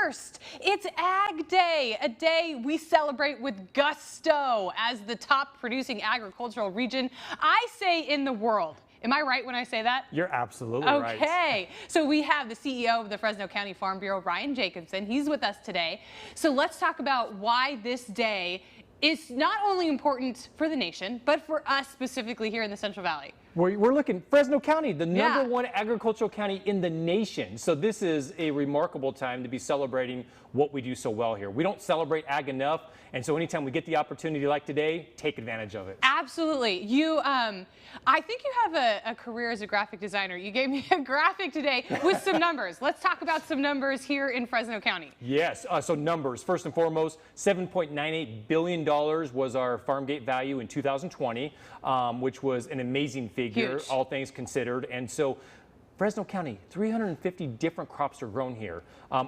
1st. It's Ag Day, a day we celebrate with gusto as the top producing agricultural region, I say, in the world. Am I right when I say that? You're absolutely right. Okay, so we have the CEO of the Fresno County Farm Bureau, Ryan Jacobson. He's with us today. So let's talk about why this day is not only important for the nation, but for us specifically here in the Central Valley. We're looking Fresno County, the number one agricultural county in the nation. So this is a remarkable time to be celebrating what we do so well here. We don't celebrate ag enough, and so anytime we get the opportunity like today, take advantage of it. Absolutely. I think you have a career as a graphic designer. You gave me a graphic today with some numbers. Let's talk about some numbers here in Fresno County. Yes, so numbers. First and foremost, $7.98 billion was our farm gate value in 2020, which was an amazing figure, huge, all things considered. And so Fresno County, 350 different crops are grown here.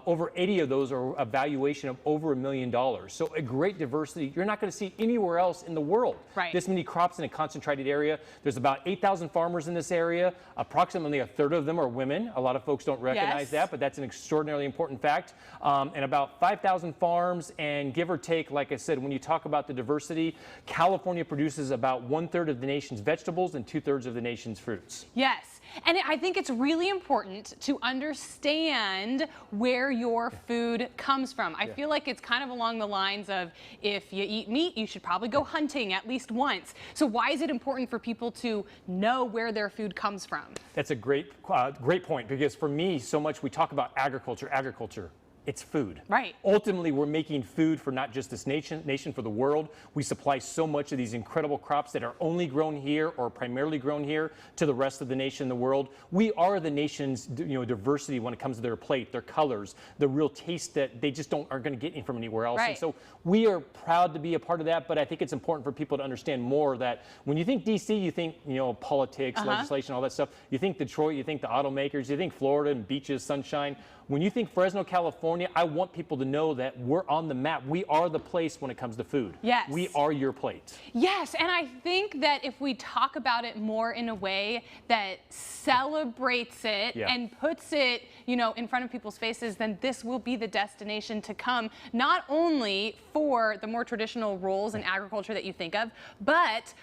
Over 80 of those are a valuation of over $1 million. So a great diversity you're not going to see anywhere else in the world. Right. This many crops in a concentrated area. There's about 8,000 farmers in this area. Approximately a third of them are women. A lot of folks don't recognize that, but that's an extraordinarily important fact. And about 5,000 farms, and give or take, like I said, when you talk about the diversity, California produces about 1/3 of the nation's vegetables and 2/3 of the nation's fruits. Yes. And I think it's really important to understand where your food comes from. I feel like it's kind of along the lines of, if you eat meat, you should probably go hunting at least once. So why is it important for people to know where their food comes from? That's a great point, because for me, so much we talk about agriculture. It's food. Right. Ultimately, we're making food for not just this nation, for the world. We supply so much of these incredible crops that are only grown here or primarily grown here to the rest of the nation, the world. We are the nation's diversity when it comes to their plate, their colors, the real taste that they just aren't going to get from anywhere else. Right. And so we are proud to be a part of that, but I think it's important for people to understand more that when you think DC, you think, politics, legislation, all that stuff. You think Detroit, you think the automakers, you think Florida and beaches, sunshine. When you think Fresno, California, I want people to know that we're on the map. We are the place when it comes to food. Yes. We are your plate. Yes, and I think that if we talk about it more in a way that celebrates it and puts it, in front of people's faces, then this will be the destination to come, not only for the more traditional roles in agriculture that you think of, but,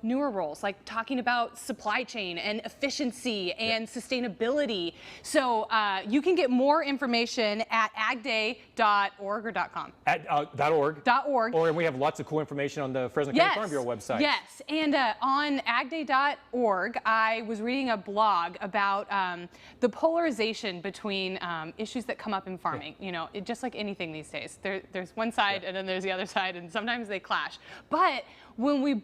newer roles, like talking about supply chain and efficiency and sustainability. So you can get more information at agday.org or .com. At .org. .org. And we have lots of cool information on the Fresno County Farm Bureau website. Yes, and on agday.org, I was reading a blog about the polarization between issues that come up in farming. Just like anything these days, there's one side and then there's the other side, and sometimes they clash. But when we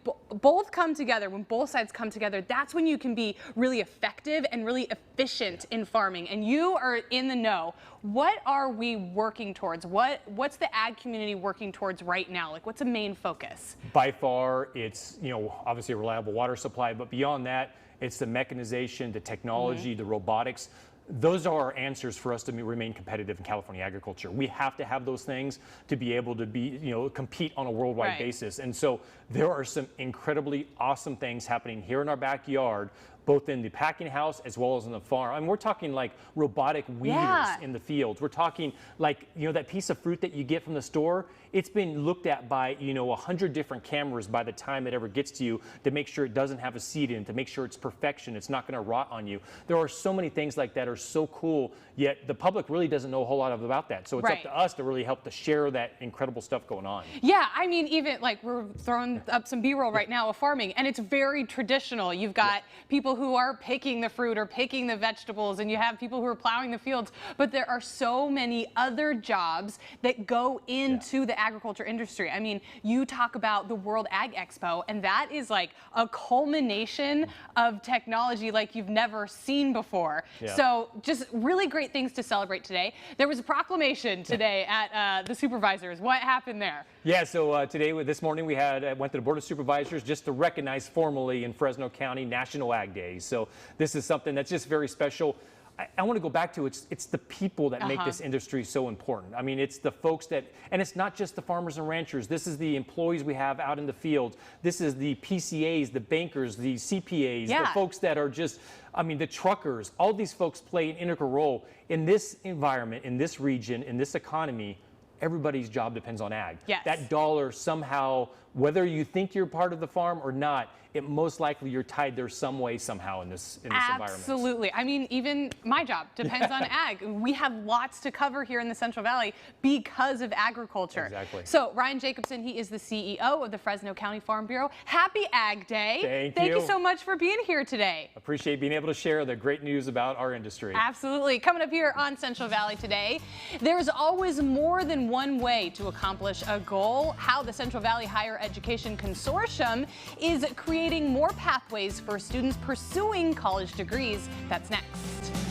both come together, when both sides come together, that's when you can be really effective and really efficient in farming. And you are in the know. What are we working towards? What's the ag community working towards right now? Like, what's a main focus? By far, it's obviously a reliable water supply, but beyond that, it's the mechanization, the technology, the robotics. Those are our answers for us to remain competitive in California agriculture. We have to have those things to be able to compete on a worldwide basis. And so there are some incredibly awesome things happening here in our backyard, both in the packing house as well as in the farm. I mean, we're talking like robotic weeders in the fields. We're talking like, that piece of fruit that you get from the store. It's been looked at by, 100 different cameras by the time it ever gets to you to make sure it doesn't have a seed in, to make sure it's perfection, it's not going to rot on you. There are so many things like that are so cool, yet the public really doesn't know a whole lot about that. So it's up to us to really help to share that incredible stuff going on. Yeah, I mean, even like we're throwing up some B-roll right now of farming, and it's very traditional. You've got people who are picking the fruit or picking the vegetables, and you have people who are plowing the fields, but there are so many other jobs that go into the agriculture industry. I mean, you talk about the World Ag Expo, and that is like a culmination of technology like you've never seen before. So just really great things to celebrate today. There was a proclamation today at the supervisors. What happened there? Yeah, so this morning we went to the Board of Supervisors just to recognize formally in Fresno County National Ag Day. So this is something that's just very special. I want to go back to it's the people that make this industry so important. I mean, it's the folks that, and it's not just the farmers and ranchers. This is the employees we have out in the field. This is the PCAs, the bankers, the CPAs, the folks that are just, I mean, the truckers. All these folks play an integral role in this environment, in this region, in this economy. Everybody's job depends on ag. Yes. That dollar somehow, whether you think you're part of the farm or not, it most likely you're tied there some way, somehow in this environment. Absolutely. I mean, even my job depends on ag. We have lots to cover here in the Central Valley because of agriculture. Exactly. So Ryan Jacobson, he is the CEO of the Fresno County Farm Bureau. Happy Ag Day. Thank you. You so much for being here today. Appreciate being able to share the great news about our industry. Absolutely. Coming up here on Central Valley today, there's always more than one way to accomplish a goal. How the Central Valley Higher Education Consortium is creating more pathways for students pursuing college degrees. That's next.